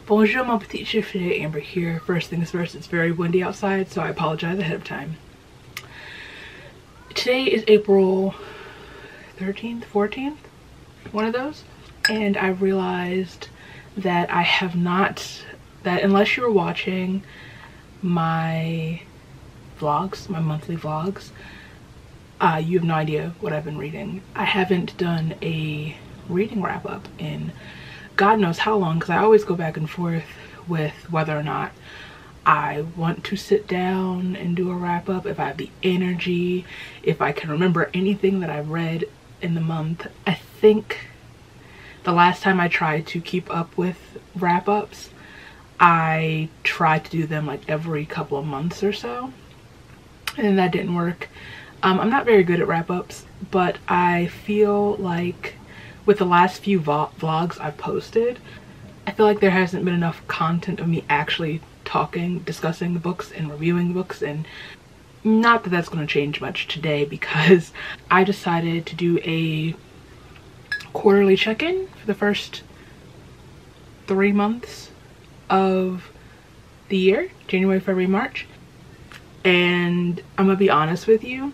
Bonjour mon petit chiffre, Amber here. First things first, it's very windy outside, so I apologize ahead of time. Today is April 13th, 14th, one of those. And I realized that I have not, that unless you're watching my vlogs, my monthly vlogs, you have no idea what I've been reading. I haven't done a reading wrap up in God knows how long, because I always go back and forth with whether or not I want to sit down and do a wrap up, if I have the energy, if I can remember anything that I've read in the month. I think the last time I tried to keep up with wrap ups, I tried to do them like every couple of months or so, and that didn't work. I'm not very good at wrap ups, but I feel like with the last few vlogs I've posted, I feel like there hasn't been enough content of me actually talking, discussing the books and reviewing the books, and not that that's going to change much today because I decided to do a quarterly check-in for the first 3 months of the year, January, February, March. And I'm gonna be honest with you,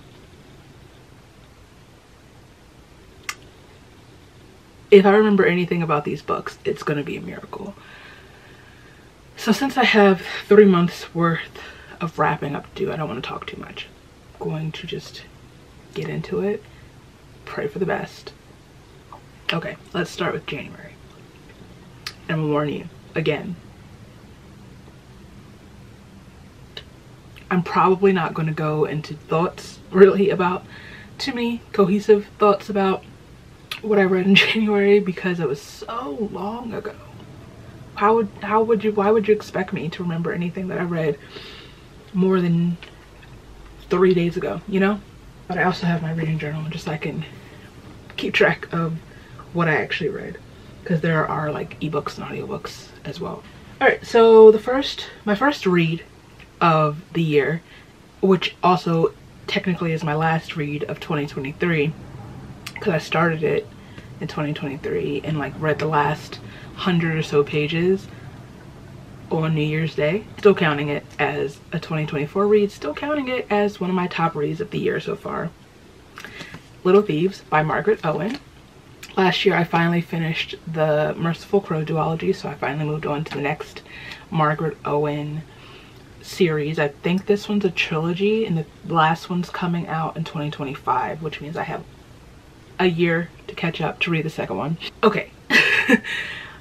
if I remember anything about these books, it's gonna be a miracle. So since I have 3 months worth of wrapping up to do, I don't want to talk too much. I'm going to just get into it, pray for the best. Okay, let's start with January. And I'm warning you, again, I'm probably not going to go into thoughts really about too many cohesive thoughts about what I read in January because it was so long ago. Why would you expect me to remember anything that I read more than 3 days ago, you know? But I also have my reading journal just so I can keep track of what I actually read, because there are like ebooks and audiobooks as well. All right, so my first read of the year, which also technically is my last read of 2023, because I started it in 2023 and like read the last 100 or so pages on New Year's Day. Still counting it as a 2024 read, still counting it as one of my top reads of the year so far. Little Thieves by Margaret Owen. Last year I finally finished the Merciful Crow duology, so I finally moved on to the next Margaret Owen series. I think this one's a trilogy and the last one's coming out in 2025, which means I have a year to catch up to read the second one. Okay.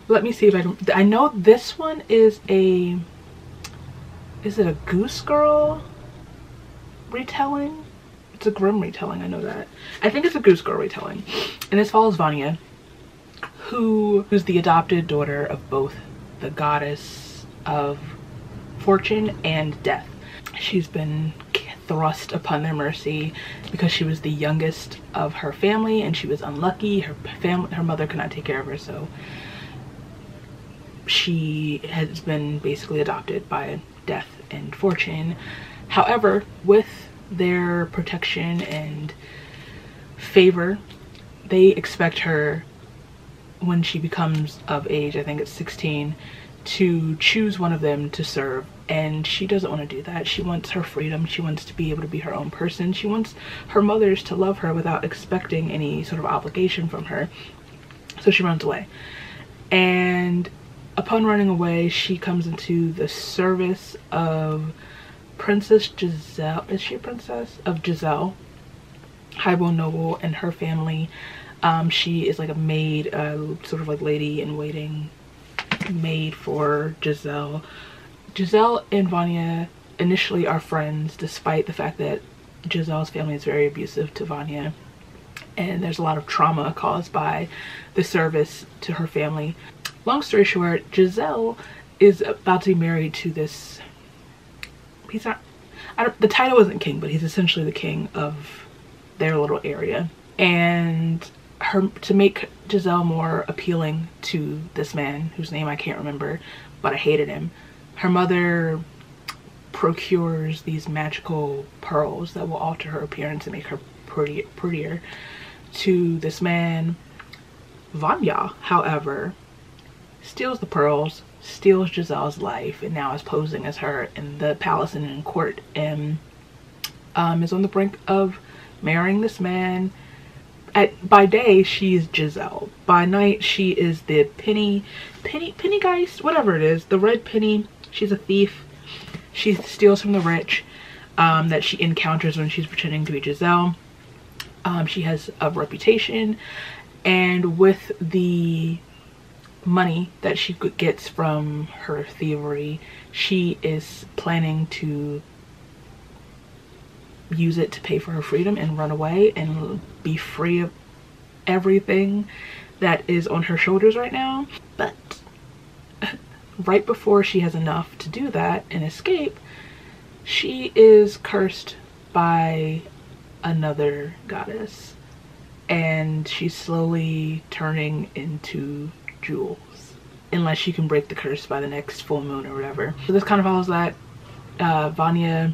Let me see if I can. I know this one is it a Goose Girl retelling? It's a Grimm retelling, I know that. I think it's a Goose Girl retelling. And this follows Vanya, who's the adopted daughter of both the goddess of fortune and death. She's been thrust upon their mercy because she was the youngest of her family and she was unlucky. Her mother could not take care of her, so she has been basically adopted by death and fortune. However, with their protection and favor, they expect her, when she becomes of age, I think it's 16, to choose one of them to serve, and she doesn't want to do that. She wants her freedom. She wants to be able to be her own person. She wants her mothers to love her without expecting any sort of obligation from her. So she runs away, and upon running away, she comes into the service of Princess Giselle. Is she a princess? Of Giselle, highborn noble, and her family. She is like a maid, sort of like lady in waiting maid for Giselle. Giselle and Vanya initially are friends, despite the fact that Giselle's family is very abusive to Vanya, and there's a lot of trauma caused by the service to her family. Long story short, Giselle is about to be married to this, he's not, the title isn't king, but he's essentially the king of their little area. And to make Giselle more appealing to this man, whose name I can't remember, but I hated him, her mother procures these magical pearls that will alter her appearance and make her prettier to this man. Vanya, however, steals the pearls, steals Giselle's life and now is posing as her in the palace and in court, and is on the brink of marrying this man. By day she's Giselle, by night she is the pennygeist, whatever it is, the red penny. She's a thief. She steals from the rich that she encounters when she's pretending to be Giselle. She has a reputation, and with the money that she gets from her thievery, she is planning to use it to pay for her freedom and run away and be free of everything that is on her shoulders right now. But right before she has enough to do that and escape, she is cursed by another goddess, and she's slowly turning into Jules, unless she can break the curse by the next full moon or whatever. So this kind of follows that. Vanya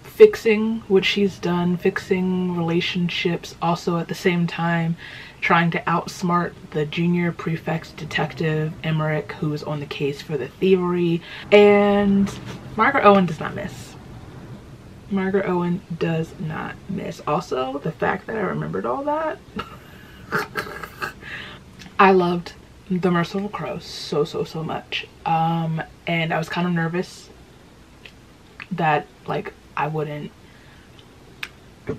fixing what she's done, fixing relationships, also at the same time trying to outsmart the junior prefect detective Emmerich, who is on the case for the thievery. And Margaret Owen does not miss. Margaret Owen does not miss. Also, the fact that I remembered all that. I loved The Merciful Crow so much. And I was kind of nervous that like I wouldn't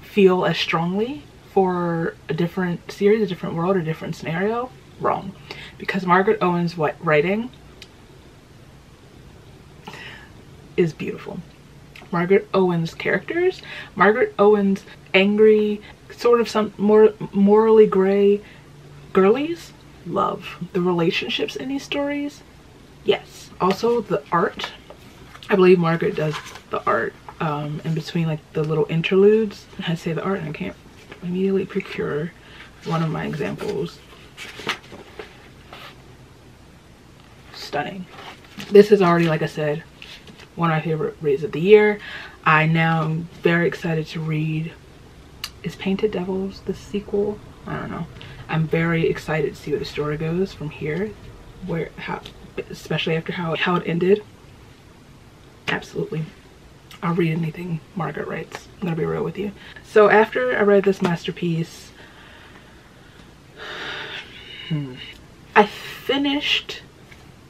feel as strongly for a different series, a different world, a different scenario. Wrong. Because Margaret Owen's writing is beautiful. Margaret Owen's characters, Margaret Owen's angry, sort of some more morally gray girlies, love. The relationships in these stories, yes. Also the art, I believe Margaret does the art in between like the little interludes. I say the art and I can't immediately procure one of my examples. Stunning. This is already, like I said, one of my favorite reads of the year. I now am very excited to read, is Painted Devils the sequel? I don't know. I'm very excited to see where the story goes from here, especially after how it ended. Absolutely, I'll read anything Margaret writes. I'm gonna be real with you. So after I read this masterpiece, I finished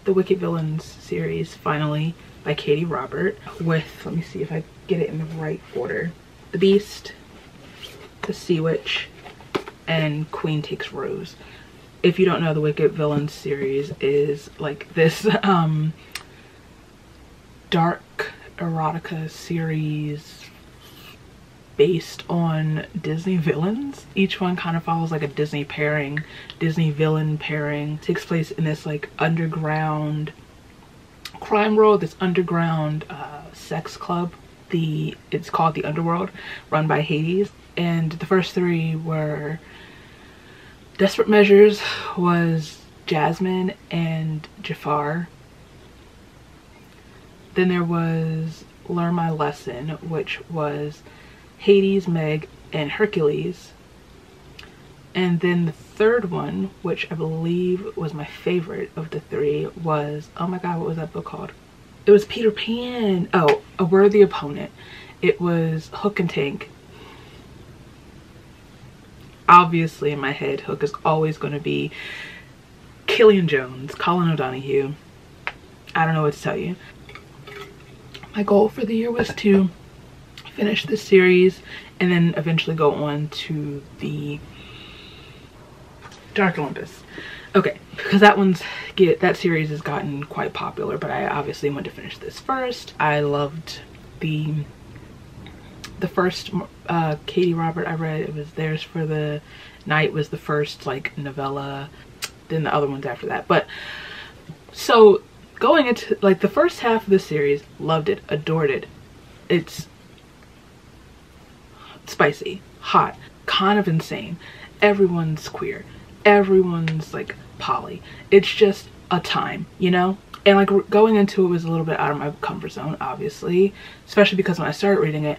the Wicked Villains series finally by Katie Robert with, let me see if I get it in the right order, The Beast, The Sea Witch, and Queen Takes Rose. If you don't know, the Wicked Villains series is like this dark erotica series based on Disney villains. Each one kind of follows like a Disney pairing, Disney villain pairing. It takes place in this like underground crime world, this underground sex club. It's called the Underworld, run by Hades. And the first three were Desperate Measures was Jasmine and Jafar. Then there was Learn My Lesson, which was Hades, Meg, and Hercules. And then the third one, which I believe was my favorite of the three, was, oh my god, what was that book called? It was Peter Pan. Oh, A Worthy Opponent. It was Hook and Tank. Obviously in my head, Hook is always going to be Killian Jones, Colin O'Donoghue. I don't know what to tell you. My goal for the year was to finish this series and then eventually go on to the Dark Olympus. Okay, because that series has gotten quite popular, but I obviously want to finish this first. I loved the first Katie Robert I read. It was Theirs for the Night was the first like novella, then the other ones after that. But so going into like the first half of the series, loved it, adored it. It's spicy, hot, kind of insane. Everyone's queer, everyone's like poly. It's just a time, you know? And like going into it was a little bit out of my comfort zone, obviously, especially because when I started reading it,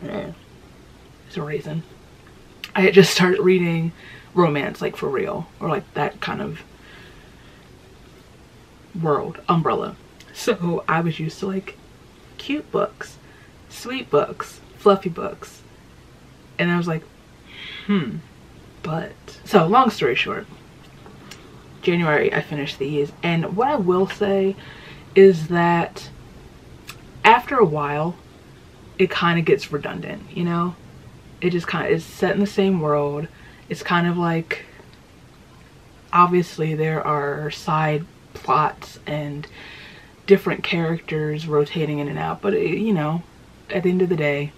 it's a reason, I had just started reading romance, like for real, or like that kind of world umbrella. So I was used to like cute books, sweet books, fluffy books, and I was like, but so long story short, January I finished these, and what I will say is that after a while it kind of gets redundant, you know. It just kind of is set in the same world. It's kind of like, obviously there are side plots and different characters rotating in and out, but it, you know, at the end of the day,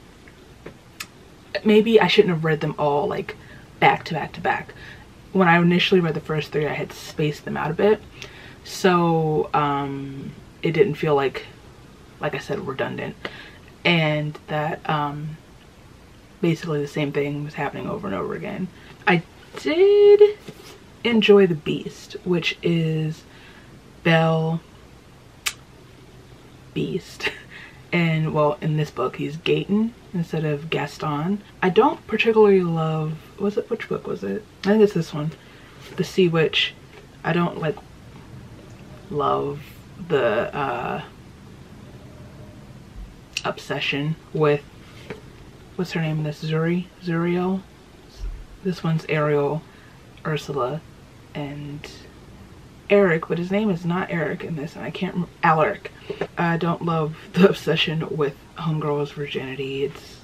maybe I shouldn't have read them all like back to back to back. When I initially read the first 3, I had spaced them out a bit, so it didn't feel like I said, redundant, and that basically the same thing was happening over and over again. I did enjoy The Beast, which is Belle Beast, and well, in this book he's Gaetan instead of Gaston. I don't particularly love, which book was it? I think it's this one, The Sea Witch. I don't like love the obsession with, what's her name in this, Zuriel. This one's Ariel, Ursula, and Eric, but his name is not Eric in this, and I can't remember. Alaric. I don't love the obsession with homegirl's virginity. It's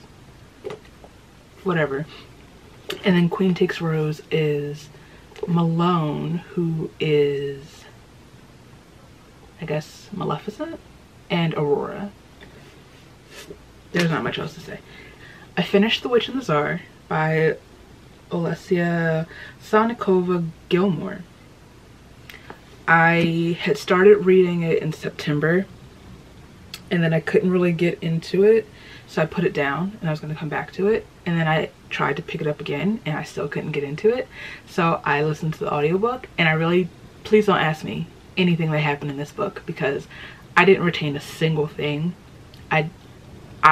whatever. And then Queen Takes Rose is Malone, who is, I guess, Maleficent, and Aurora. There's not much else to say. I finished The Witch and the Tsar by Olesya Sonikova Gilmore. I had started reading it in September, and then I couldn't really get into it, so I put it down and I was going to come back to it, and then I tried to pick it up again and I still couldn't get into it, so I listened to the audiobook. And I really, please don't ask me anything that happened in this book, because I didn't retain a single thing. I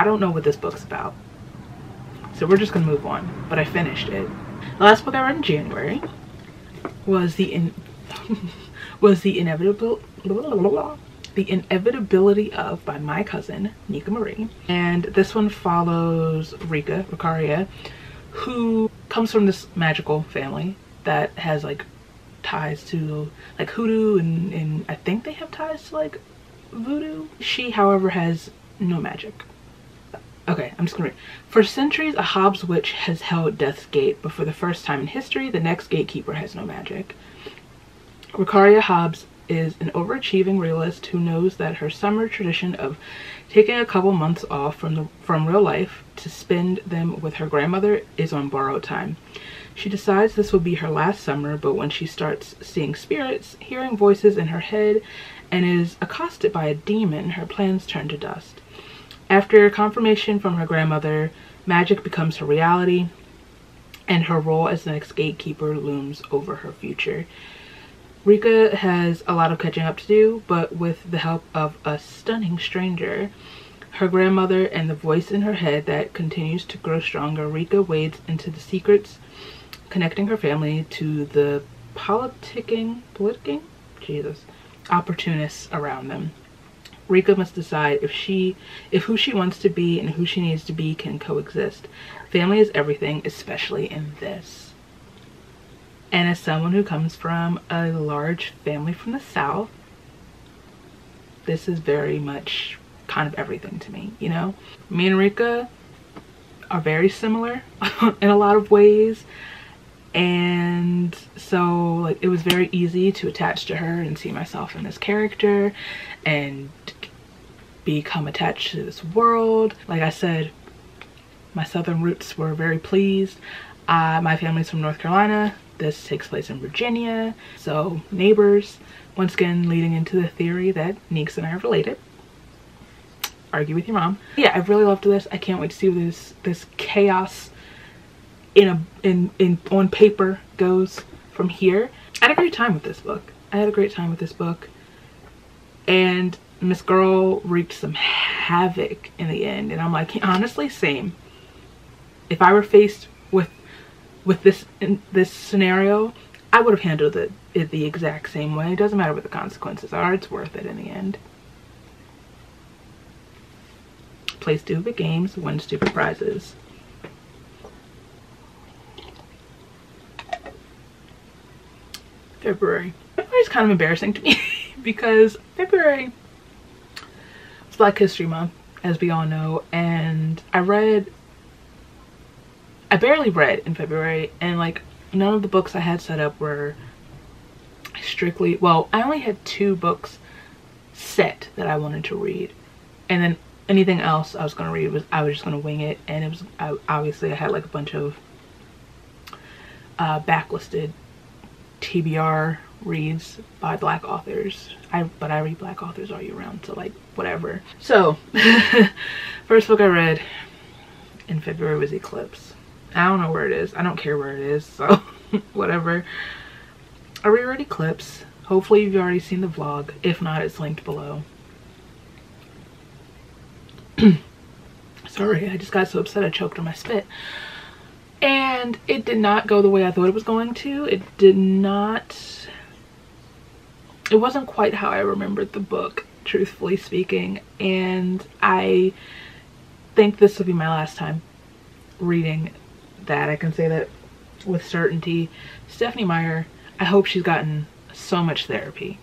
don't know what this book's about, so we're just gonna move on. But I finished it. The last book I read in January was The Inevitability of by my cousin Nika Marie, and this one follows Rikaria, who comes from this magical family that has like ties to like hoodoo, and I think they have ties to like voodoo. She, however, has no magic. Okay, I'm just gonna read. For centuries, a Hobbs witch has held Death's Gate, but for the first time in history, the next gatekeeper has no magic. Rikaria Hobbs is an overachieving realist who knows that her summer tradition of taking a couple months off from real life to spend them with her grandmother is on borrowed time. She decides this will be her last summer, but when she starts seeing spirits, hearing voices in her head, and is accosted by a demon, her plans turn to dust. After confirmation from her grandmother, magic becomes her reality, and her role as the next gatekeeper looms over her future. Rika has a lot of catching up to do, but with the help of a stunning stranger, her grandmother, and the voice in her head that continues to grow stronger, Rika wades into the secrets connecting her family to the politicking opportunists around them. Rika must decide if who she wants to be and who she needs to be can coexist. Family is everything, especially in this. And as someone who comes from a large family from the South, this is very much kind of everything to me, you know? Me and Rika are very similar in a lot of ways, and so like it was very easy to attach to her and see myself in this character and become attached to this world. Like I said, my southern roots were very pleased. My family's from North Carolina. This takes place in Virginia, so neighbors, once again leading into the theory that Neeks and I are related. Argue with your mom. Yeah, I really loved this. I can't wait to see where this chaos on paper goes from here. I had a great time with this book. And Miss Girl wreaked some havoc in the end, and I'm like, honestly, same. If I were faced with this scenario, I would have handled it the exact same way. It doesn't matter what the consequences are. It's worth it in the end. Play stupid games, win stupid prizes. February. February is kind of embarrassing to me because February is Black History Month, as we all know, and I barely read in February, and like none of the books I had set up were strictly, well, I only had 2 books set that I wanted to read, and then anything else I was going to read I was just going to wing it, and it was obviously I had like a bunch of backlisted TBR reads by Black authors. But I read Black authors all year round, so like whatever. So first book I read in February was Eclipse. I don't know where it is. I don't care where it is, so whatever. I reread Eclipse. Hopefully you've already seen the vlog. If not, it's linked below. Sorry, I just got so upset I choked on my spit. And it did not go the way I thought it was going to. It wasn't quite how I remembered the book, truthfully speaking. And I think this will be my last time reading that. I can say that with certainty. Stephenie Meyer, I hope she's gotten so much therapy.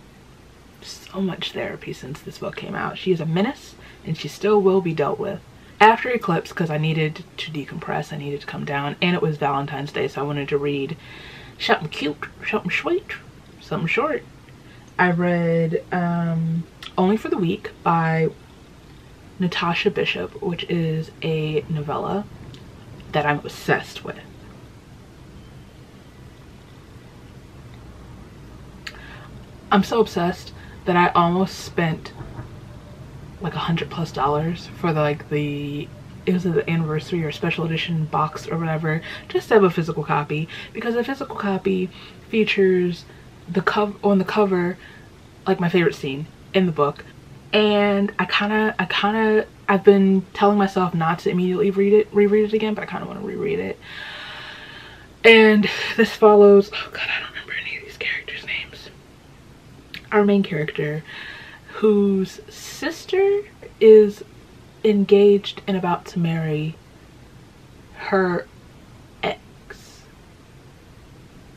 So much therapy since this book came out. She is a menace, and she still will be dealt with. After Eclipse, because I needed to decompress, I needed to come down, and it was Valentine's Day, so I wanted to read something cute, something sweet, something short. I read Only for the Week by Natasha Bishop, which is a novella that I'm obsessed with. I'm so obsessed that I almost spent like $100+ for it was the anniversary or special edition box or whatever, just to have a physical copy, because the physical copy features on the cover like my favorite scene in the book. And I've been telling myself not to immediately reread it again, but I kind of want to reread it. And this follows, oh god, I don't remember any of these characters' names. Our main character, whose sister is engaged and about to marry her ex,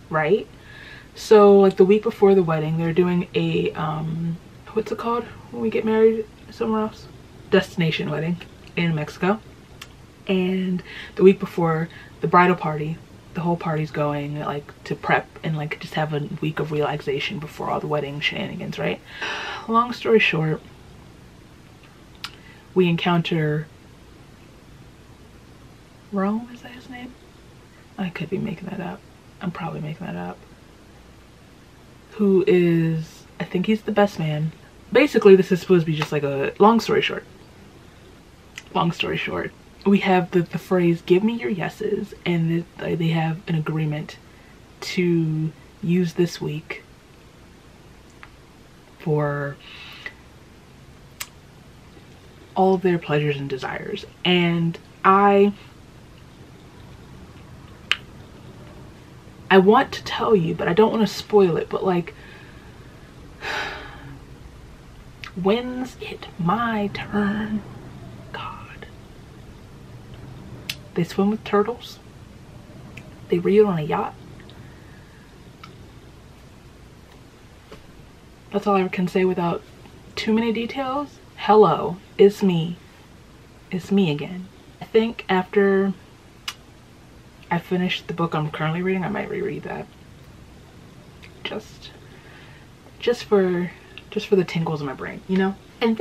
right? So like the week before the wedding, they're doing a what's it called when we get married somewhere else? Destination wedding in Mexico. And the week before the bridal party, the whole party's going like to prep and like just have a week of relaxation before all the wedding shenanigans, right? Long story short, we encounter Rome, is that his name? I could be making that up. I'm probably making that up. Who is, I think he's the best man. Basically, this is supposed to be just like a long story short. Long story short, we have the phrase, give me your yeses, and they have an agreement to use this week for all of their pleasures and desires. And I want to tell you, but I don't want to spoil it, but like, when's it my turn? God. They swim with turtles. They read on a yacht. That's all I can say without too many details. Hello, it's me. It's me again. I think after I finish the book I'm currently reading, I might reread that. Just for the tingles in my brain, you know? And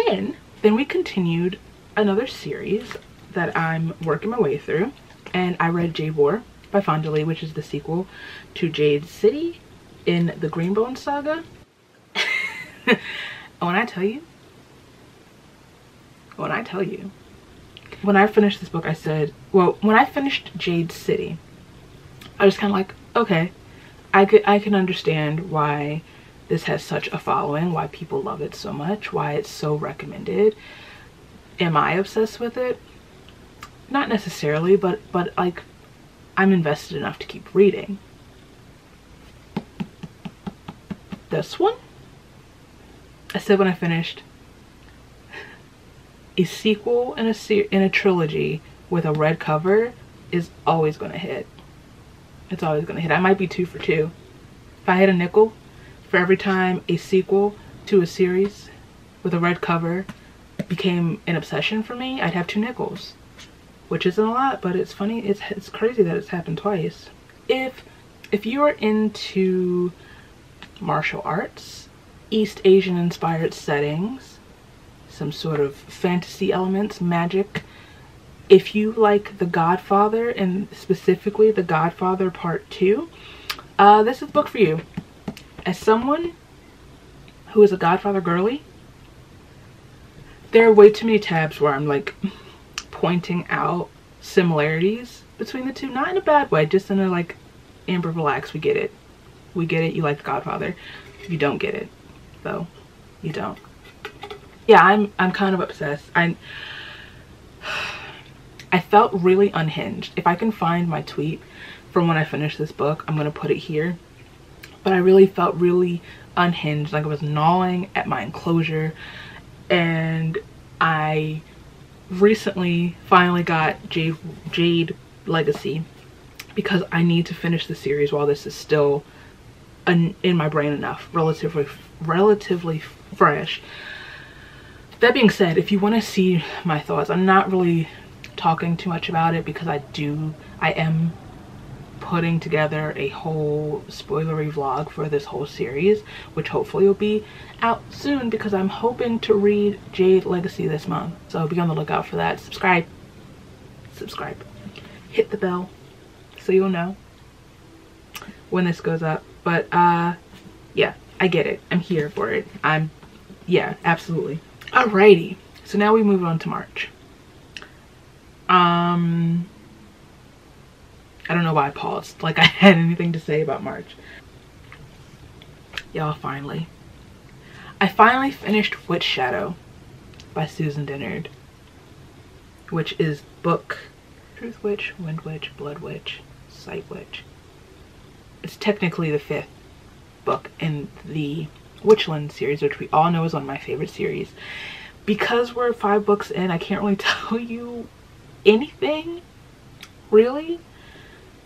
then we continued another series that I'm working my way through, and I read Jade War by Fonda Lee, which is the sequel to Jade City in the Greenbone saga. When I tell you, when I finished this book, I said, well, when I finished Jade City, I was kind of like, okay, I can understand why this has such a following, why people love it so much, why it's so recommended. Am I obsessed with it? Not necessarily, but like, I'm invested enough to keep reading. this one, I said when I finished, a sequel in a trilogy with a red cover is always going to hit. It's always going to hit. I might be 2 for 2. If I had a nickel for every time a sequel to a series with a red cover became an obsession for me, I'd have 2 nickels, which isn't a lot, but it's funny. It's crazy that it's happened twice. If you're into martial arts, East Asian inspired settings, some sort of fantasy elements, magic, if you like The Godfather, and specifically The Godfather Part 2, this is the book for you. As someone who is a Godfather girly, there are way too many tabs where I'm like pointing out similarities between the two, not in a bad way, just in a like, Amber, relax, we get it. We get it, you like The Godfather. You don't get it, though. You don't. Yeah, I'm kind of obsessed. I felt really unhinged. If I can find my tweet from when I finished this book, I'm gonna put it here. But I really felt really unhinged, like I was gnawing at my enclosure. And I recently finally got Jade Legacy because I need to finish the series while this is still in my brain enough, relatively fresh. That being said, if you want to see my thoughts, I'm not really talking too much about it because I am putting together a whole spoilery vlog for this whole series, which hopefully will be out soon because I'm hoping to read Jade Legacy this month. So be on the lookout for that. Subscribe. Hit the bell so you'll know when this goes up. But yeah, I get it. I'm here for it. Yeah, absolutely. Alrighty, so now we move on to March. I don't know why I paused, like I had anything to say about March. Y'all, I finally finished Witch Shadow by Susan Dennard, which is book Truth Witch, Wind Witch, Blood Witch, Sight Witch. It's technically the 5th book in the Witchland series, which we all know is one of my favorite series. Because we're 5 books in, I can't really tell you anything, really,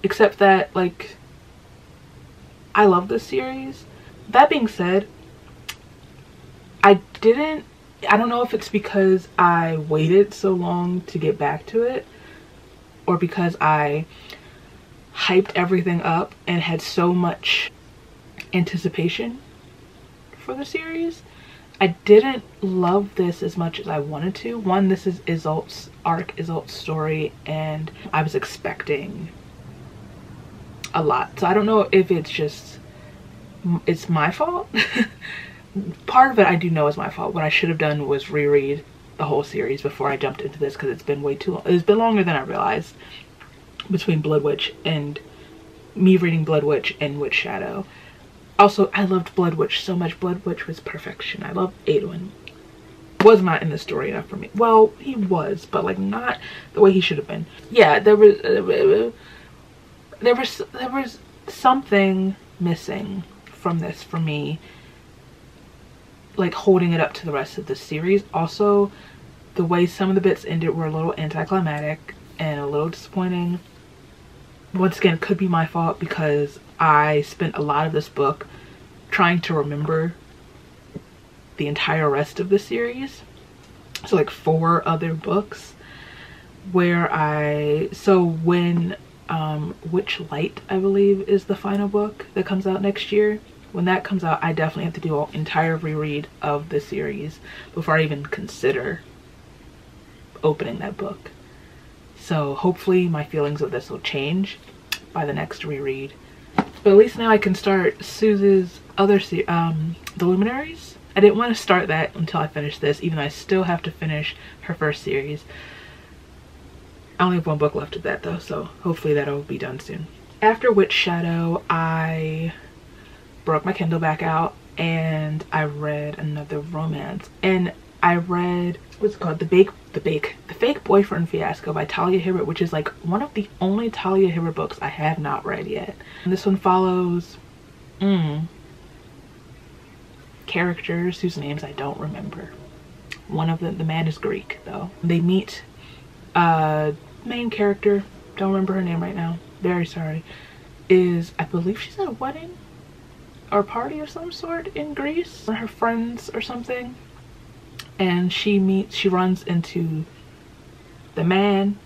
except that, like, I love this series. That being said, I don't know if it's because I waited so long to get back to it, or because I hyped everything up and had so much anticipation for the series. I didn't love this as much as I wanted to. One, this is Isolt's arc, Isolt's story, and I was expecting a lot. So I don't know if it's my fault. Part of it I do know is my fault. What I should have done was reread the whole series before I jumped into this, because it's been way too long. It's been longer than I realized between Blood Witch and me reading Blood Witch and Witch Shadow. Also, I loved Blood Witch so much. Blood Witch was perfection. I love Aedwin. Was not in the story enough for me. Well, he was, but like not the way he should have been. Yeah, there was something missing from this for me, like holding it up to the rest of the series. Also, the way some of the bits ended were a little anticlimactic and a little disappointing. Once again, it could be my fault because I spent a lot of this book trying to remember the entire rest of the series. So like 4 other books where when Witch Light, I believe, is the final book that comes out next year. When that comes out, I definitely have to do an entire reread of the series before I even consider opening that book. So hopefully my feelings of this will change by the next reread. But at least now I can start Suze's other The Luminaries. I didn't want to start that until I finished this, even though I still have to finish her first series. I only have 1 book left of that though, so hopefully that'll be done soon. After Witch Shadow, I broke my Kindle back out and I read another romance. And I read, what's it called? The Fake Boyfriend Fiasco by Talia Hibbert, which is like one of the only Talia Hibbert books I have not read yet. And this one follows characters whose names I don't remember. One of them, the man is Greek though. They meet main character, don't remember her name right now, very sorry, is, I believe she's at a wedding or party of some sort in Greece, or her friends or something, and she runs into the man.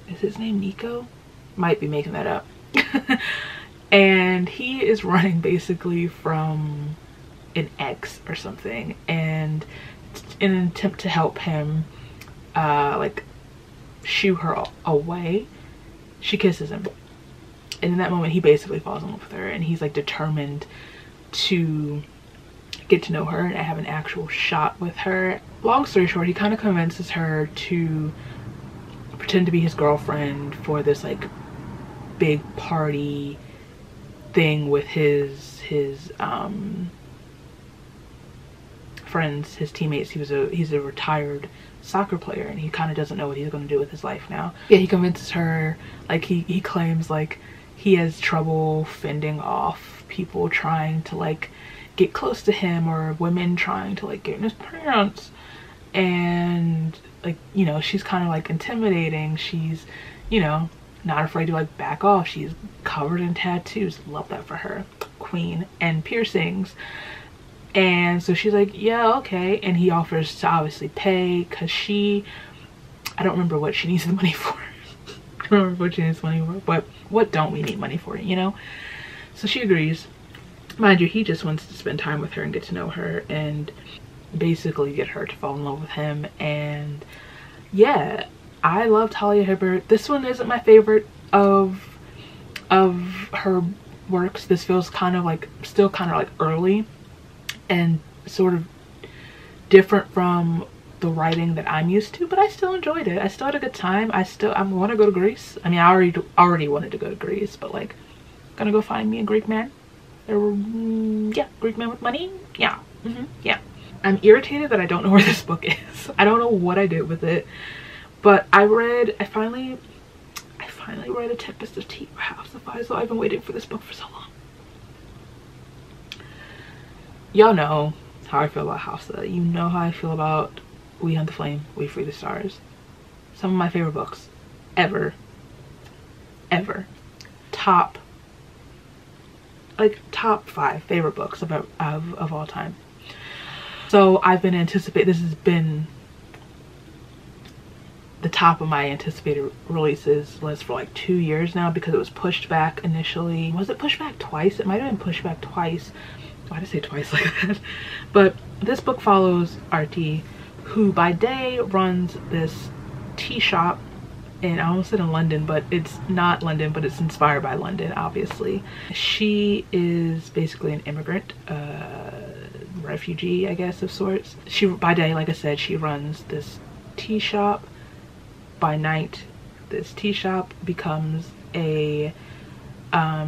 Is his name Nico? Might be making that up. And he is running basically from an ex or something, and in an attempt to help him like shoo her away, she kisses him, and in that moment he basically falls in love with her, and he's like determined to get to know her and have an actual shot with her. Long story short, he kind of convinces her to pretend to be his girlfriend for this like big party thing with his friends, his teammates. He's a retired soccer player, and he kind of doesn't know what he's going to do with his life now. Yeah, he convinces her, like he claims like he has trouble fending off people trying to like get close to him, or women trying to like get in his pants, and like, you know, she's kind of like intimidating. She's, you know, not afraid to like back off. She's covered in tattoos, love that for her, queen, and piercings. And so she's like, yeah, okay. And he offers to obviously pay, because I don't remember what she needs the money for. I don't remember what she needs money for, but what don't we need money for, you know? So she agrees. Mind you, he just wants to spend time with her and get to know her and basically get her to fall in love with him. And yeah, I love Talia Hibbert. This one isn't my favorite of her works. This feels kind of like, still kind of like early and sort of different from the writing that I'm used to, but I still enjoyed it. I still had a good time. I want to go to Greece. I mean, I already wanted to go to Greece, but like, gonna go find me a Greek man. Yeah, Greek man with money. Yeah, yeah. I'm irritated that I don't know where this book is. I don't know what I did with it, but I finally read A Tempest of Tea by House of Fire, so I've been waiting for this book for so long. Y'all know how I feel about Hafsa. You know how I feel about We Hunt the Flame, We Free the Stars. Some of my favorite books ever. Top 5 favorite books of all time. So I've been anticipating, this has been the top of my anticipated releases list for like 2 years now, because it was pushed back initially. Was it pushed back twice? It might have been pushed back twice. Why did I say twice like that? But this book follows Artie, who by day runs this tea shop in, I almost said in London, but it's not London, but it's inspired by London, obviously. She is basically an immigrant, refugee, I guess, of sorts. She, by day, like I said, she runs this tea shop. By night, this tea shop becomes a, I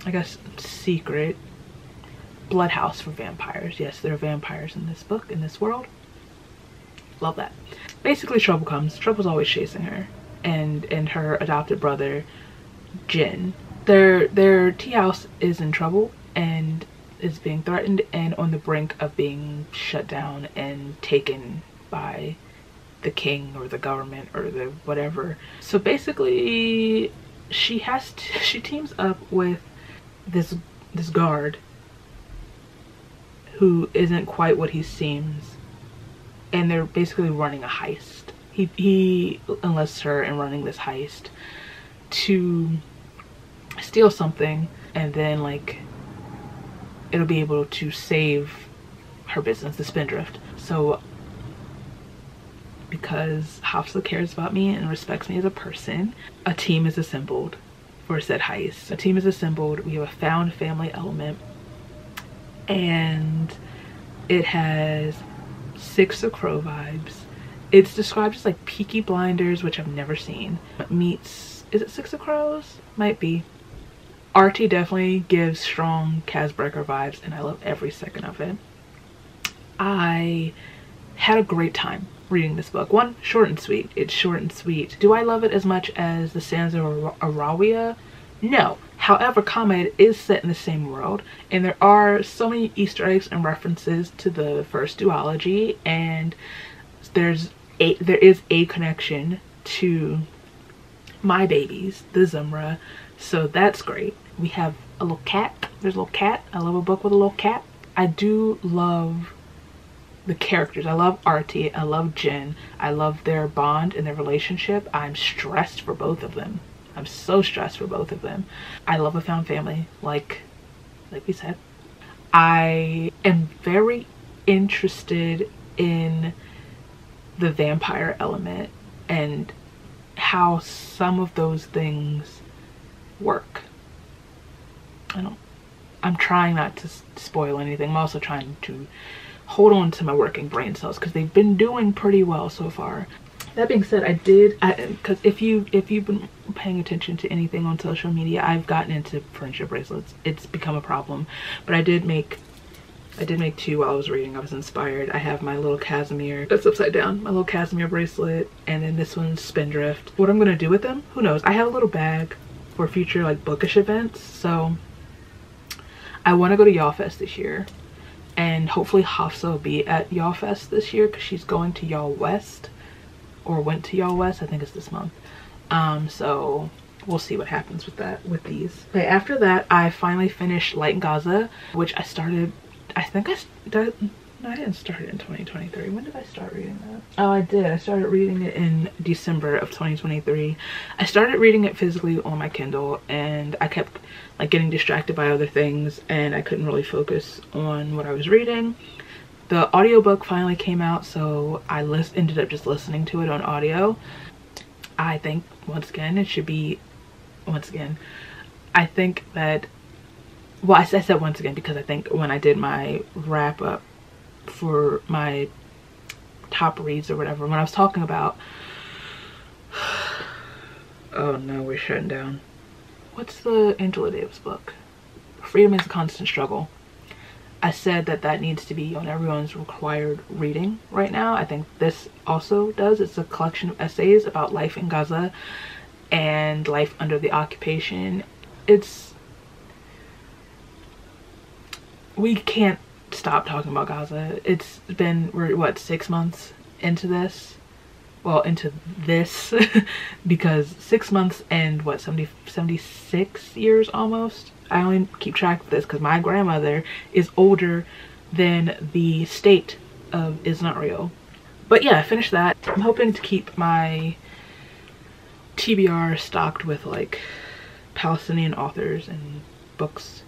guess, secret bloodhouse for vampires. Yes, there are vampires in this book, in this world. Love that. Basically, trouble comes. Trouble's always chasing her and her adopted brother, Jin. Their tea house is in trouble and is being threatened and on the brink of being shut down and taken by the king or the government or the whatever. So basically, she teams up with this guard who isn't quite what he seems, and they're basically running a heist. He enlists her in running this heist to steal something, and then like it'll be able to save her business, the Spindrift. So because Hafsa cares about me and respects me as a person, a team is assembled for said heist. A team is assembled. We have a found family element, and it has Six of Crow vibes. It's described as like Peaky Blinders, which I've never seen. It meets, is it Six of Crows? Might be. Artie definitely gives strong Casbreaker vibes, and I love every second of it. I had a great time reading this book. One, short and sweet. It's short and sweet. Do I love it as much as The Sands of Araria? No. However, it is set in the same world, and there are so many Easter eggs and references to the first duology, and there is a connection to my babies, the Zumra, so that's great. We have a little cat. There's a little cat. I love a book with a little cat. I do love the characters. I love Artie. I love Jen. I love their bond and their relationship. I'm stressed for both of them. I'm so stressed for both of them. I love a found family, like we said. I am very interested in the vampire element and how some of those things work. I'm trying not to spoil anything. I'm also trying to hold on to my working brain cells because they've been doing pretty well so far. That being said, because if you've been paying attention to anything on social media, I've gotten into friendship bracelets. It's become a problem, but I did make 2 while I was reading. I was inspired. I have my little Casimir that's upside down, my little Casimir bracelet, and then this one's Spindrift. What I'm gonna do with them, who knows? I have a little bag for future like bookish events, so I want to go to Y'all Fest this year, and hopefully Hafsa will be at Y'all Fest this year because she's going to Y'all West, or went to Y'all West. I think it's this month. So we'll see what happens with that, with these. Okay, after that, I finally finished Light in Gaza, which I started. I think I didn't start it in 2023. When did I start reading that? Oh, I did. I started reading it in December of 2023. I started reading it physically on my Kindle, and I kept like getting distracted by other things, and I couldn't really focus on what I was reading. The audiobook finally came out, so I ended up just listening to it on audio. I think, once again, it should be, I think that, well, I said once again because I think when I did my wrap up for my top reads or whatever, when I was talking about, oh no, we're shutting down. What's the Angela Davis book? Freedom is a Constant Struggle. I said that needs to be on everyone's required reading right now. I think this also does. It's a collection of essays about life in Gaza and life under the occupation. We can't stop talking about Gaza. It's been, we're what, 6 months into this? Well, into this because 6 months and what, 76 years almost? I only keep track of this because my grandmother is older than the state of Israel. But yeah, I finished that. I'm hoping to keep my TBR stocked with like Palestinian authors and books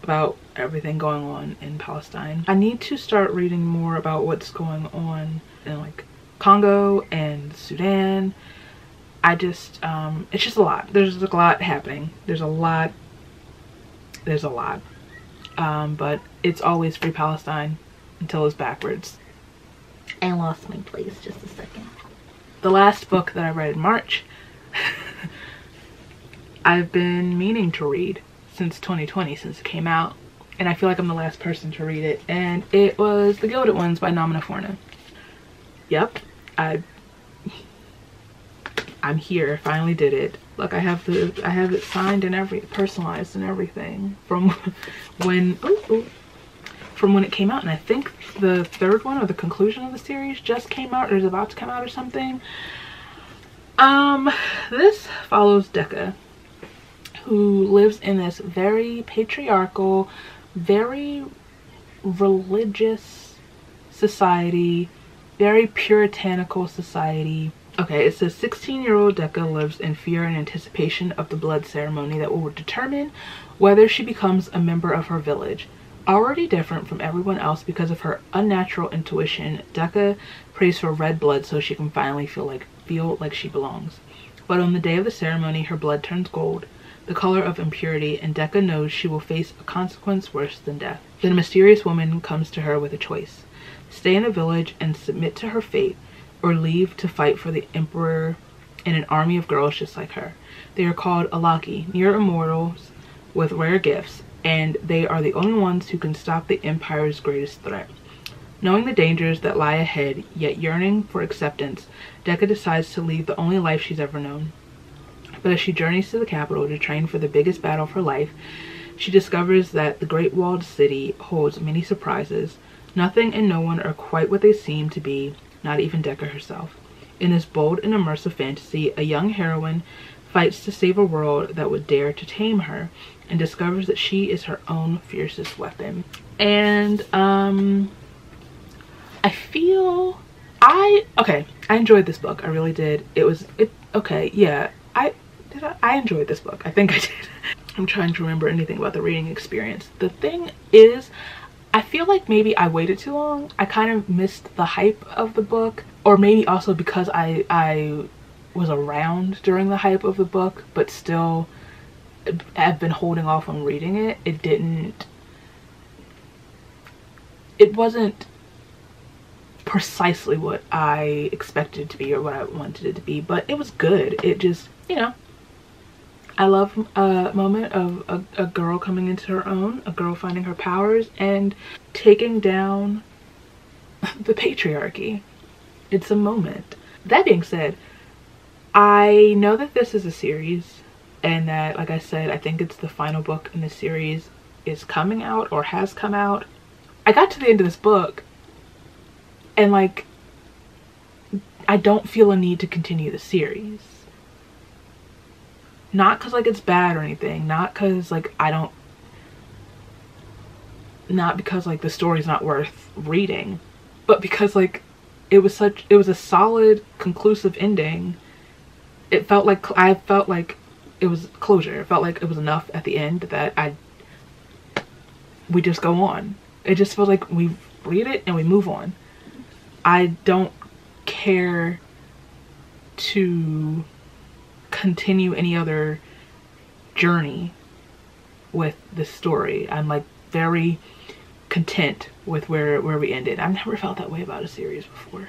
about everything going on in Palestine. I need to start reading more about what's going on in like Congo and Sudan. It's just a lot. There's a lot happening. There's a lot. But it's always free Palestine until it's backwards. I lost my place just a second. The last book that I read in March, I've been meaning to read since 2020, since it came out, and I feel like I'm the last person to read it, and it was The Gilded Ones by Namina Forna. Yep, I'm here. Finally did it. Look, I have it signed and personalized and everything from when it came out, and I think the 3rd one or the conclusion of the series just came out or is about to come out or something. This follows Decca, who lives in this very patriarchal, very religious society, very puritanical society. Okay, it says 16-year-old Decca lives in fear and anticipation of the blood ceremony that will determine whether she becomes a member of her village. Already different from everyone else because of her unnatural intuition, Decca prays for red blood so she can finally feel like she belongs. But on the day of the ceremony, her blood turns gold, the color of impurity, and Decca knows she will face a consequence worse than death. Then a mysterious woman comes to her with a choice: stay in a village and submit to her fate, or leave to fight for the emperor and an army of girls just like her. They are called Alaki, near immortals with rare gifts, and they are the only ones who can stop the empire's greatest threat. Knowing the dangers that lie ahead, yet yearning for acceptance, Decca decides to leave the only life she's ever known. But as she journeys to the capital to train for the biggest battle of her life, she discovers that the Great Walled City holds many surprises. Nothing and no one are quite what they seem to be, not even Decker herself. In this bold and immersive fantasy, a young heroine fights to save a world that would dare to tame her, and discovers that she is her own fiercest weapon. And I enjoyed this book. I really did. I enjoyed this book. I think I did. I'm trying to remember anything about the reading experience. The thing is, I feel like maybe I waited too long. I kind of missed the hype of the book, or maybe also because I was around during the hype of the book, but still have been holding off on reading it. It wasn't precisely what I expected it to be or what I wanted it to be, but it was good. It just, you know, I love a moment of a girl coming into her own, a girl finding her powers and taking down the patriarchy. It's a moment. That being said, I know that this is a series, and that, like I said, I think it's the final book in the series is coming out or has come out. I got to the end of this book and like, I don't feel a need to continue the series. Not because like it's bad or anything, not because like not because like the story's not worth reading, but because like it was a solid conclusive ending. I felt like it was closure. It felt like it was enough at the end that we just go on. It just feels like we read it and we move on. I don't care to continue any other journey with this story. I'm like very content with where we ended. I've never felt that way about a series before.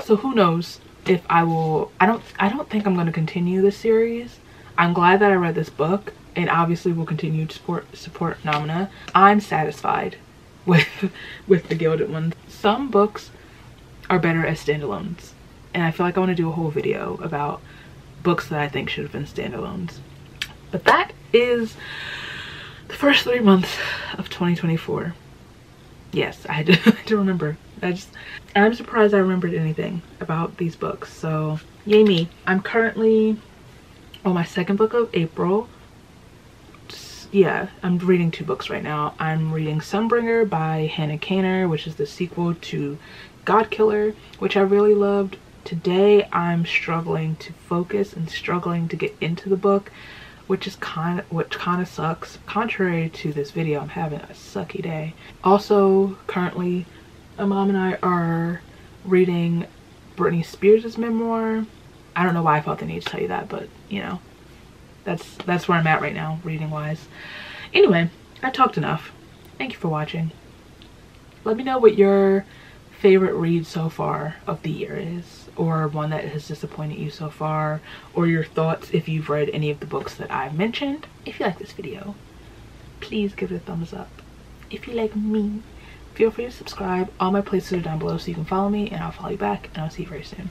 So who knows if I will. I don't think I'm going to continue this series. I'm glad that I read this book, and obviously will continue to support Namina. I'm satisfied with the Gilded Ones. Some books are better as standalones, and I feel like I want to do a whole video about books that I think should have been standalones. But that is the first 3 months of 2024. Yes, I had to remember. I'm surprised I remembered anything about these books, so yay me. I'm currently on my second book of April. Yeah, I'm reading 2 books right now. I'm reading Sunbringer by Hannah Kaner, which is the sequel to Godkiller, which I really loved. Today I'm struggling to focus and struggling to get into the book, which kind of sucks. Contrary to this video, I'm having a sucky day. Also, currently, my mom and I are reading Britney Spears' memoir. I don't know why I felt the need to tell you that, but you know, that's where I'm at right now, reading wise. Anyway, I talked enough. Thank you for watching. Let me know what your favorite read so far of the year is, or one that has disappointed you so far, or your thoughts if you've read any of the books that I've mentioned. If you like this video, please give it a thumbs up. If you like me, feel free to subscribe. All my places are down below so you can follow me, and I'll follow you back, and I'll see you very soon.